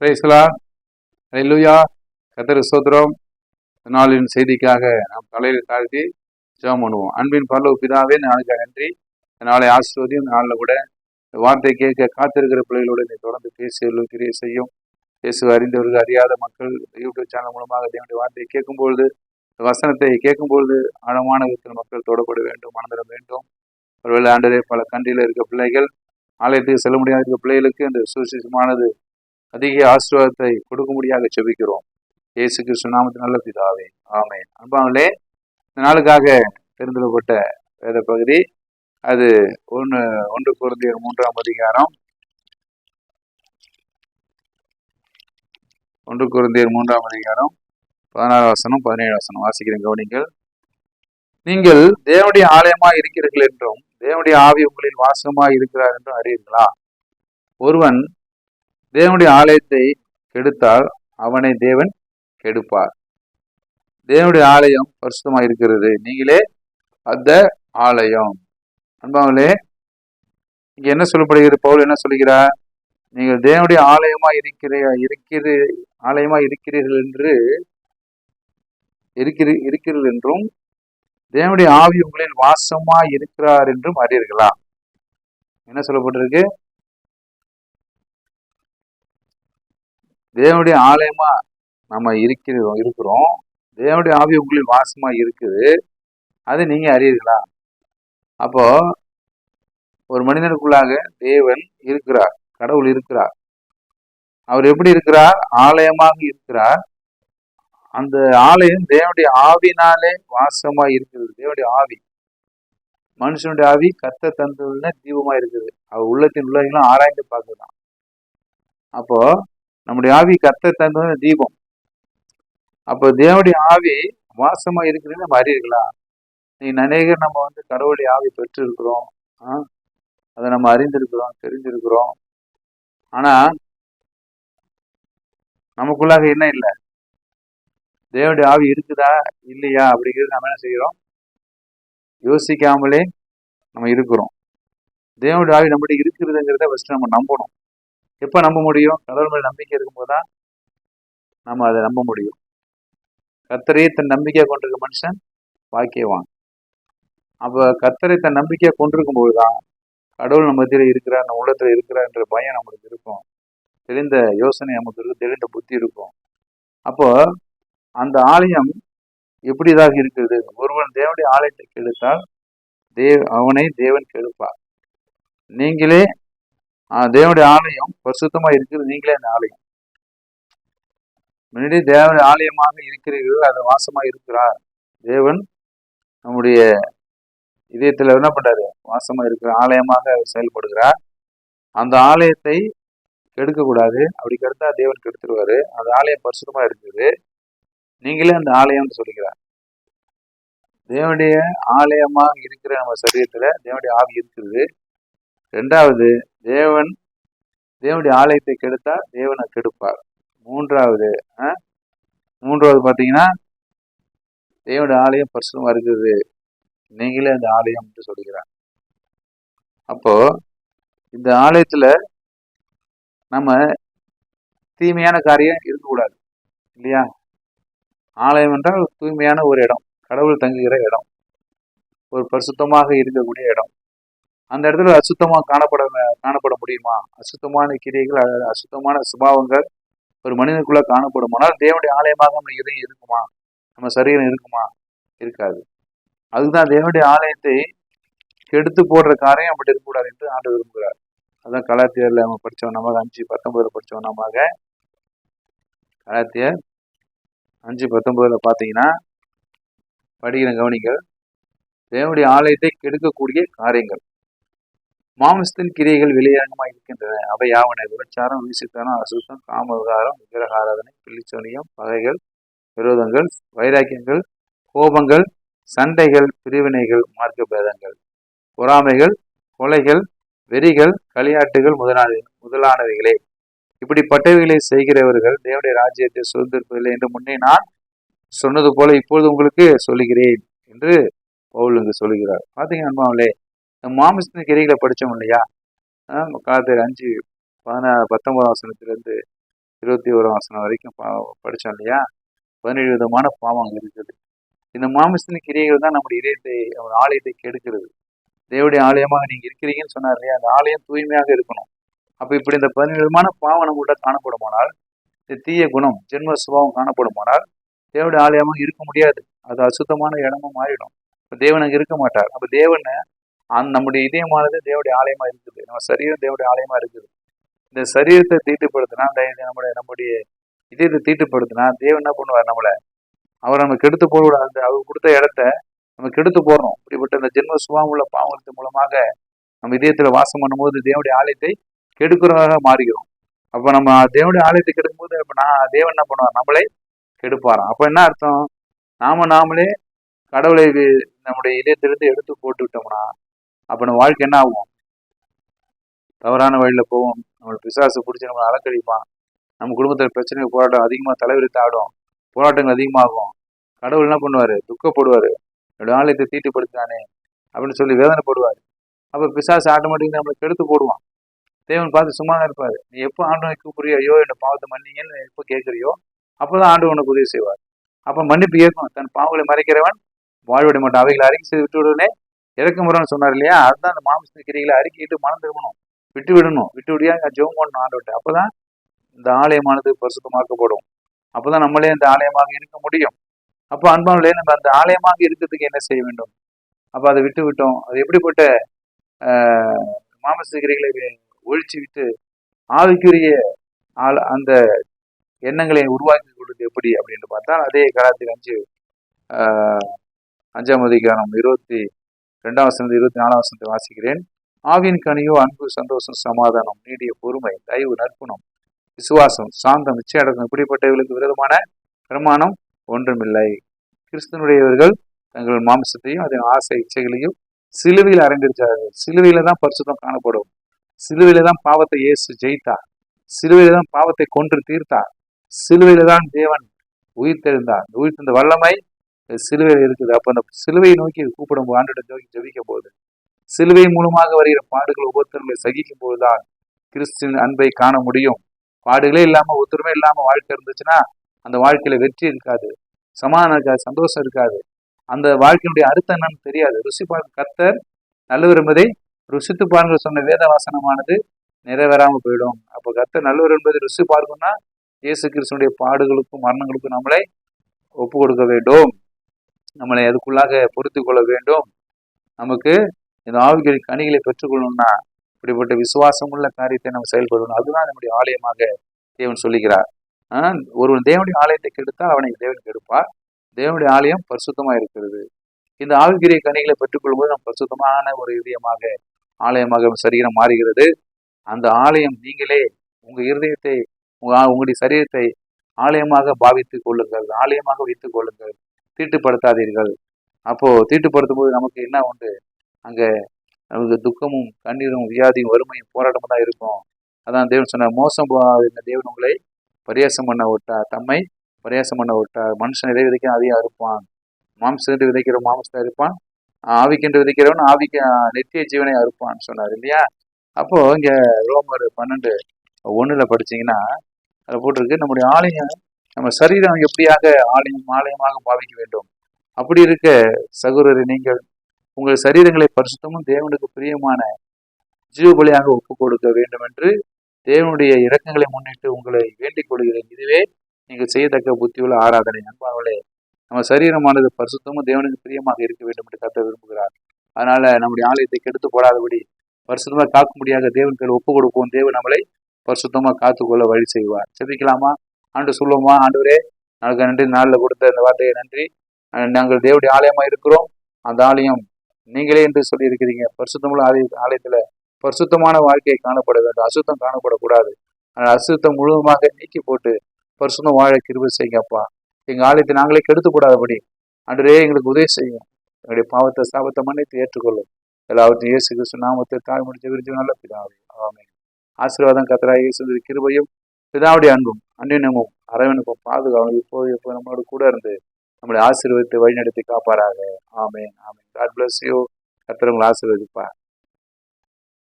Praise the Lord. ஹல்லேலூயா. கர்த்தருக்கு ஸ்தோத்திரம். இந்த நாளின் செய்திக்காக நாம் தலையில தாழ்த்தி ஜெபம் பண்ணுவோம். அன்பின் பரலோக பிதாவே, இந்த நாளுக்காக நன்றி. இந்த நாளை ஆசீர்வதியும். இந்த நாளில் கூட இந்த வார்த்தை கேட்க காத்திருக்கிற பிள்ளைகளோடு நீ தொடர்ந்து பேசி கிரியை செய்யும். இயேசு அறிந்தவர்கள் அறியாத மக்கள் யூடியூப் சேனல் மூலமாக தேவனுடைய வார்த்தையை கேட்கும்பொழுது, இந்த வசனத்தை கேட்கும்பொழுது ஆழமான விதத்தில் மக்கள் தொடப்பட வேண்டும், மனதிட வேண்டும். ஒருவேளை ஆண்டதே பல கண்ட்ரியில் இருக்க பிள்ளைகள் ஆலயத்துக்கு செல்ல முடியாத இருக்க பிள்ளைகளுக்கு இந்த சுவிசேஷமானது அதிக ஆசீர்வாதத்தை கொடுக்கும்படியாக செபிக்கிறோம். இயேசு கிறிஸ்து நாமத்தின் நல்ல பிதாவே, ஆமென். அன்பானவர்களே, இந்த நாளுக்காக தெரிந்துகொள்ளப்பட்ட வேத பகுதி அது 1 கொரிந்தியர் 3ஆம் அதிகாரம் 1 கொரிந்தியர் 3ஆம் அதிகாரம் 16 வசனம் 17 வசனம் வாசிக்கிறேன், கவனிங்கள். நீங்கள் தேவனுடைய ஆலயமாய் இருக்கிறீர்கள் என்றும் தேவனுடைய ஆவி உங்களில் வாசமாய் இருக்கிறார் என்றும் அறியீர்களா? ஒருவன் தேவனுடைய ஆலயத்தை கெடுத்தால் அவனை தேவன் கெடுப்பார். தேவனுடைய ஆலயம் பரிசுத்தமாக இருக்கிறது, நீங்களே அந்த ஆலயம். அன்பாங்களே, இங்க என்ன சொல்லப்படுகிறது? பவுல் என்ன சொல்கிறார்? நீங்கள் தேவனுடைய ஆலயமா இருக்கிறீர்கள் என்றும் தேவனுடைய ஆவி உங்களில் வாசமா இருக்கிறார் என்றும் அறியீர்களா? என்ன சொல்லப்பட்டிருக்கு? தேவனுடைய ஆலயமா நம்ம இருக்கிறோம், தேவனுடைய ஆவி உங்களில் வாசமா இருக்குது, அது நீங்க அறியீர்களா? அப்போ ஒரு மனிதனுக்குள்ளாக தேவன் இருக்கிறார், கடவுள் இருக்கிறார். அவர் எப்படி இருக்கிறார்? ஆலயமாக இருக்கிறார். அந்த ஆலயம் தேவனுடைய ஆவினாலே வாசமா இருக்குது. தேவனுடைய ஆவி, மனுஷனுடைய ஆவி கர்த்தர் தந்துள்ள தீபமா இருக்குது. அவர் உள்ளத்தின் உள்ளவங்களும் ஆராய்ந்து பார்க்கலாம். அப்போ நம்முடைய ஆவி கர்த்தர் தந்துள்ள தீபம். அப்போ தேவனுடைய ஆவி வாசமா இருக்குதுன்னு நம்ம அறியீர்களா? நீ அநேகர் நம்ம கடவுளுடைய ஆவி பெற்று இருக்கிறோம், அதை நம்ம அறிந்திருக்கிறோம், தெரிஞ்சிருக்கிறோம். ஆனா நமக்குள்ளாக என்ன இல்லை? தேவனுடைய ஆவி இருக்குதா இல்லையா அப்படிங்கிறது நம்ம என்ன செய்கிறோம்? யோசிக்காமலே நம்ம இருக்கிறோம். தேவனுடைய ஆவி நம்முடைய இருக்கிறதுங்கிறத ஃபர்ஸ்ட் நம்ம நம்பணும். எப்போ நம்ப முடியும்? கடவுள் மேல் நம்பிக்கை இருக்கும்போது தான் நம்ம அதை நம்ப முடியும். கர்த்தரையே தன் நம்பிக்கையை கொண்டிருக்க மனுஷன் பாக்கியவான். அப்போ கர்த்தரை தன் நம்பிக்கையை கொண்டிருக்கும் போதுதான் கடவுள் நம்ம மத்தியில் இருக்கிறார், நம்ம உள்ளத்துல இருக்கிறார்ன்ற பயம் நம்மளுக்கு இருக்கும், தெளிந்த யோசனை நமக்கு இருக்கும், தெளிந்த புத்தி இருக்கும். அப்போ அந்த ஆலயம் எப்படிதாக இருக்கிறது? ஒருவன் தேவனுடைய ஆலயத்தை கெடுத்தால் அவனை தேவன் கெடுப்பார். நீங்களே தேவனுடைய ஆலயம் பரிசுத்தமா இருக்கிறது, நீங்களே அந்த ஆலயம். முன்னாடி தேவனுடைய ஆலயமாக இருக்கிறீர்கள், அது வாசமா இருக்கிறார். தேவன் நம்முடைய இதயத்துல என்ன பண்றாரு? வாசமா இருக்கிற ஆலயமாக செயல்படுகிறார். அந்த ஆலயத்தை கெடுக்க கூடாது. அப்படி கெடுத்தா தேவன் கெடுத்துருவாரு. அந்த ஆலயம் பரிசுத்தமா இருக்குது, நீங்களே அந்த ஆலயம்னு சொல்லிக்கிறார். தேவனுடைய ஆலயமாக இருக்கிற நம்ம சரீரத்துல தேவனுடைய ஆவி இருக்குது. ரெண்டாவது, தேவனுடைய ஆலயத்தை கெடுத்தா தேவனை கெடுப்பார். மூன்றாவது பார்த்தீங்கன்னா, தேவனுடைய ஆலயம் பரிசுத்தமா இருக்குது, நீங்களே அந்த ஆலயம் என்று சொல்கிறார். அப்போ இந்த ஆலயத்துல நம்ம தீமையான காரியம் இருக்கக்கூடாது, இல்லையா? ஆலயம் என்றால் தூய்மையான ஒரு இடம், கடவுள் தங்குகிற இடம், ஒரு பரிசுத்தமாக இருக்கக்கூடிய இடம். அந்த இடத்துல அசுத்தமாக காணப்பட முடியுமா? அசுத்தமான கிரியைகள், அசுத்தமான சுபாவங்கள் ஒரு மனிதனுக்குள்ள காணப்படுமானால் தேவனுடைய ஆலயமாக நம்ம இதயம் இருக்குமா? நம்ம சரீரம் இருக்குமா? இருக்காது. அதுதான் தேவனுடைய ஆலயத்தை கெடுத்து போடுற காரியம் அப்படி இருக்கக்கூடாது என்று ஆண்டவர் விரும்புகிறார். அதான் கலாத்தியர்ல நம்ம படித்தோம், நம்ம 5:19 படித்தோம். நம்ம கலாத்தியர் 5:19 பார்த்தீங்கன்னா, படிக்கிற கவனிங்கள். தேவனுடைய ஆலயத்தை கெடுக்கக்கூடிய காரியங்கள், மாம்சத்தின் கிரியைகள் வெளியரங்கமாக இருக்கின்றன. அவை யாவன? விபச்சாரம், வீசித்தனம், அசுத்தம், காம விகாரம், விக்கிரக ஆராதனை, பிள்ளிச்சோனியம், பகைகள், விரோதங்கள், வைராக்கியங்கள், கோபங்கள், சண்டைகள், பிரிவினைகள், மார்க்க பேதங்கள், பொறாமைகள், கொலைகள், வெறிகள், களியாட்டுகள் முதலானவைகளே. இப்படிப்பட்டவைகளை செய்கிறவர்கள் தேவனுடைய ராஜ்யத்தை சுதந்திரிப்பதில்லை என்று முன்னே நான் சொன்னது போல இப்பொழுது உங்களுக்கு சொல்லுகிறேன் என்று பவுல் இங்கு சொல்லுகிறார். பார்த்தீங்கன்னா அன்பாவிலே, மாமிசத்தின் கிரிகளை படித்தோம் இல்லையா? கலாத்தியர் 5:19 வசனத்திலிருந்து 21 வரைக்கும் படித்தோம் இல்லையா? 17 விதமான பாவங்கள் இருக்குது. இந்த மாமிசத்தின் கிரியைகள் தான் நம்முடைய இதயத்தை, ஒரு ஆலயத்தை கெடுக்கிறது. தேவனுடைய ஆலயமாக நீங்க இருக்கிறீங்கன்னு சொன்னார் இல்லையா? அந்த ஆலயம் தூய்மையாக இருக்கணும். அப்ப இப்படி இந்த 17 விதமான பாவம் நம்மகிட்ட காணப்படுமானால், இந்த தீய குணம், ஜென்ம சுபாவம் காணப்படுமானால், தேவனுடைய ஆலயமாக இருக்க முடியாது. அது அசுத்தமான இடமா மாறிடும். இப்ப தேவன் அங்க இருக்க மாட்டார். அப்ப தேவன் நம்முடைய இதயமானது தேவனுடைய ஆலயமா இருக்குது. நம்ம சரீரம் தேவனுடைய ஆலயமா இருக்குது. இந்த சரீரத்தை தீட்டுப்படுத்தினா, நம்முடைய இதயத்தை தீட்டுப்படுத்தினா, தேவன் என்ன பண்ணுவார்? அவர் நம்ம கெடுத்து போடக்கூடாது. அவர் கொடுத்த இடத்த நம்ம கெடுத்து போடுறோம். இப்படிப்பட்ட இந்த ஜென்ம சுபாவம் உள்ள பாவத்தின் மூலமாக நம்ம இதயத்துல வாசம் பண்ணும்போது தேவனுடைய ஆலயத்தை கெடுக்கிறவராக மாறுகிறோம். அப்ப நம்ம தேவனுடைய ஆலயத்தை கெடுக்கும் போது தேவன் என்ன பண்ணுவார்? நம்மளை கெடுப்பாராம். அப்ப என்ன அர்த்தம்? நாமளே கடவுளை நம்முடைய இதயத்திலிருந்து எடுத்து போட்டு விட்டோம்னா, அப்ப நம்ம வாழ்க்கை என்ன ஆகும்? தவறான வழியில போவோம். நம்மளை பிசாசு பிடிச்சி நம்மளை அலக்கழிப்பான். நம்ம குடும்பத்துல பிரச்சனை, போராட்டம் அதிகமாக தலைவிரித்து ஆடும். போராட்டங்கள் அதிகமாகும். கடவுள் என்ன பண்ணுவாரு? துக்கப்படுவாரு. என்னுடைய ஆலயத்தை தீட்டுப்படுத்தானே அப்படின்னு சொல்லி வேதனைப்படுவார். அப்ப பிசாசு ஆட்டோமேட்டிக் நம்மளை கெடுத்து போடுவான். தேவன் பார்த்து சும்மா தான் இருப்பாரு. நீ எப்போ ஆண்டவனை கூப்பிடுறியோ, ஐயோ என்ன பாவத்தை மன்னிங்கன்னு எப்போ கேட்குறியோ, அப்போதான் ஆண்டவன் உனக்கு உதவி செய்வார். அப்ப மன்னிப்பு ஏற்கும். தன் பாவங்களை மறைக்கிறவன் வாழ்விட மாட்டான். அவைகளை அறிக்கை செய்து விட்டு விடுவனே இறக்க முறைன்னு சொன்னார் இல்லையா? அதுதான் அந்த மாமிச கிரிகளை அறிக்கையிட்டு மனம் திரும்பணும், விட்டு விடணும். விட்டு விடியா ஜெபம் பண்ணணும் ஆண்டவர்கிட்ட. அப்பதான் இந்த ஆலயமானது பரிசுத்தமாக்கப்படும். அப்பதான் நம்மளே இந்த ஆலயமாக இருக்க முடியும். அப்போ அன்பானே, நம்ம அந்த ஆலயமாக இருக்கிறதுக்கு என்ன செய்ய வேண்டும்? அப்ப அதை விட்டு விட்டோம். அது எப்படிப்பட்ட மாமிச கிரிகளை ஒழிச்சு விட்டு ஆவிக்குரிய அந்த எண்ணங்களை உருவாக்கி கொடுத்து எப்படி அப்படின்னு பார்த்தா, அதே கலாத்தியர் 5ஆம் அதிகாரம் 22ஆம் வசனம் 24ஆம் வசனத்தை வாசிக்கிறேன். ஆவியின் கனியோ அன்பு, சந்தோஷம், சமாதானம், நீடிய பொறுமை, தயவு, நற்குணம், விசுவாசம், சாந்தம், நிச்சயடக்கம், இப்படிப்பட்டவர்களுக்கு விரோதமான பிரமாணம் ஒன்றுமில்லை. கிறிஸ்தனுடையவர்கள் தங்கள் மாம்சத்தையும் அதன் ஆசை இச்சைகளையும் சிலுவையில் அடைந்திருச்சார்கள். சிலுவையில தான் பரிசுத்தம் காணப்படும். சிலுவையில தான் பாவத்தை இயேசு ஜெயித்தார். சிலுவையில தான் பாவத்தை கொன்று தீர்த்தார். சிலுவையில தான் தேவன் உயிர்த்தெழுந்தார். உயிர்த்தெழுந்த வல்லமை சிலுவையில் இருக்குது. அப்ப அந்த சிலுவையை நோக்கி கூப்பிடும் ஆண்டோட நோக்கி ஜெபிக்கும் போது, சிலுவை மூலமாக வருகிற பாடுகள் ஒவ்வொருத்தர்களை சகிக்கும் போதுதான் கிறிஸ்துவின் அன்பை காண முடியும். பாடுகளே இல்லாம, ஒத்துருமே இல்லாம வாழ்க்கை இருந்துச்சுன்னா அந்த வாழ்க்கையில வெற்றி இருக்காது, சமாதானம் இருக்காது, சந்தோஷம் இருக்காது. அந்த வாழ்க்கையினுடைய அர்த்தம் என்னன்னு தெரியாது. ருசி பார்க்க கர்த்தர் நல்லவர் என்பதை ருசித்து பாருங்க சொன்ன வேத வாசனமானது நிறைவேறாம போயிடும். அப்போ கர்த்தர் நல்லவர் என்பதை ருசி பார்க்கணும்னா இயேசு கிறிஸ்துடைய பாடுகளுக்கும் மரணங்களுக்கும் நம்மளை ஒப்பு கொடுக்க வேண்டும். நம்மளை அதுக்குள்ளாக பொருத்தி கொள்ள வேண்டும். நமக்கு இந்த ஆவிக்குரிய கனிகளை பெற்றுக்கொள்ளணும்னா இப்படிப்பட்ட விசுவாசம் உள்ள காரியத்தை நம்ம செயல்படணும். அதுதான் நம்முடைய ஆலயமாக தேவன் சொல்லுகிறார். ஒருவன் தேவனுடைய ஆலயத்தை கெடுத்தால் அவனை தேவன் கெடுப்பார். தேவனுடைய ஆலயம் பரிசுத்தமா இருக்கிறது. இந்த ஆவிக்குரிய கனிகளை பெற்றுக்கொள்ளும்போது நம்ம பரிசுத்தமான ஒரு இதயமாக, ஆலயமாக சரீரம் மாறுகிறது. அந்த ஆலயம் நீங்களே உங்க இருதயத்தை, உங்களுடைய சரீரத்தை ஆலயமாக பாவித்துக் கொள்ளுங்கள், ஆலயமாக வைத்துக் கொள்ளுங்கள், தீட்டுப்படுத்தாதீர்கள். அப்போ தீட்டுப்படுத்தும் போது நமக்கு என்ன உண்டு? அங்க நமக்கு துக்கமும் கண்ணீரும் வியாதியும் வறுமையும் போராட்டமும் தான் இருக்கும். அதான் தேவன் சொன்னார், மோசம் போகாத தேவன் உங்களை பரியாசம் பண்ண விட்டார், தம்மை பரியாசம் பண்ண விட்டார். மனுஷன் எதை விதைக்க அதையும் அறுப்பான். மாம்சத்தை விதைக்கிற மாம்சத்தை அறுப்பான், ஆவிக்கென்று விதைக்கிறவன் ஆவிக்கு நித்திய ஜீவனை அறுப்பான்னு சொன்னார் இல்லையா? அப்போ இங்க ரோமர் 12:1 படிச்சீங்கன்னா அதை போட்டிருக்கு, நம்முடைய ஆலயம், நம்ம சரீரம் எப்படியாக ஆலயமாக பாவிக்க வேண்டும். அப்படி இருக்க சகோதரரை, நீங்கள் உங்கள் சரீரங்களை பரிசுத்தமும் தேவனுக்கு பிரியமான ஜீவபலியாக ஒப்பு கொடுக்க வேண்டும் என்று தேவனுடைய இரக்கங்களை முன்னிட்டு உங்களை வேண்டிக் கொள்கிறேன். இதுவே நீங்கள் செய்யத்தக்க புத்தியுள்ள ஆராதனை. அன்பானவர்களே, நம்ம சரீரமானது பரிசுத்தமும் தேவனுக்கு பிரியமாக இருக்க வேண்டும் என்று கர்த்தர் விரும்புகிறார். அதனால நம்முடைய ஆலயத்தை கெடுத்து போடாதபடி பரிசுத்தமாக காக்க முடியாத தேவன் பேர் ஒப்பு கொடுப்போம். தேவன் நம்மளை பரிசுத்தமா காத்துக்கொள்ள வழி செய்வார். செபிக்கலாமா? ஆண்டு சொல்லுவோமா? ஆண்டவரே, நாளுக்கு நன்றி, நாளில் கொடுத்த இந்த வார்த்தையை நன்றி. நாங்கள் தேவனுடைய ஆலயமா இருக்கிறோம். அந்த ஆலயம் நீங்களே என்று சொல்லி இருக்கிறீங்க. பரிசுத்தமுள்ள ஆலயத்துல பரிசுத்தமான வாழ்க்கையை காணப்பட வேண்டும், அசுத்தம் காணப்படக்கூடாது. ஆனால் அசுத்தம் முழுவதுமாக நீக்கி போட்டு பரிசுத்தம் வாழ கிருபை செய்யுங்கப்பா. எங்க ஆலயத்தை நாங்களே கெடுத்து கூடாதபடி ஆண்டவரே எங்களுக்கு உதவி செய்யும். எங்களுடைய பாவத்தை சாபத்தை மன்னித்து ஏற்றுக்கொள்ளும். எல்லாவற்றையும் இயேசு கிறிஸ்து நாமத்தை தாழ்மொழி ஜெபித்து நல்ல பிதாவே, ஆமென். ஆசீர்வாதம் கர்த்தராகிய இயேசு கிருபையும் பிதாவுடைய அன்பும் அன்பினமும் அரவணைப்பும் பாதுகாவலும் இப்போ நம்மளோட கூட இருந்து நம்மளை ஆசீர்வதித்து வழிநடத்தி காப்பாராக. ஆமென், ஆமென். God bless you. கர்த்தர் உங்களை ஆசீர்வதிப்பார்.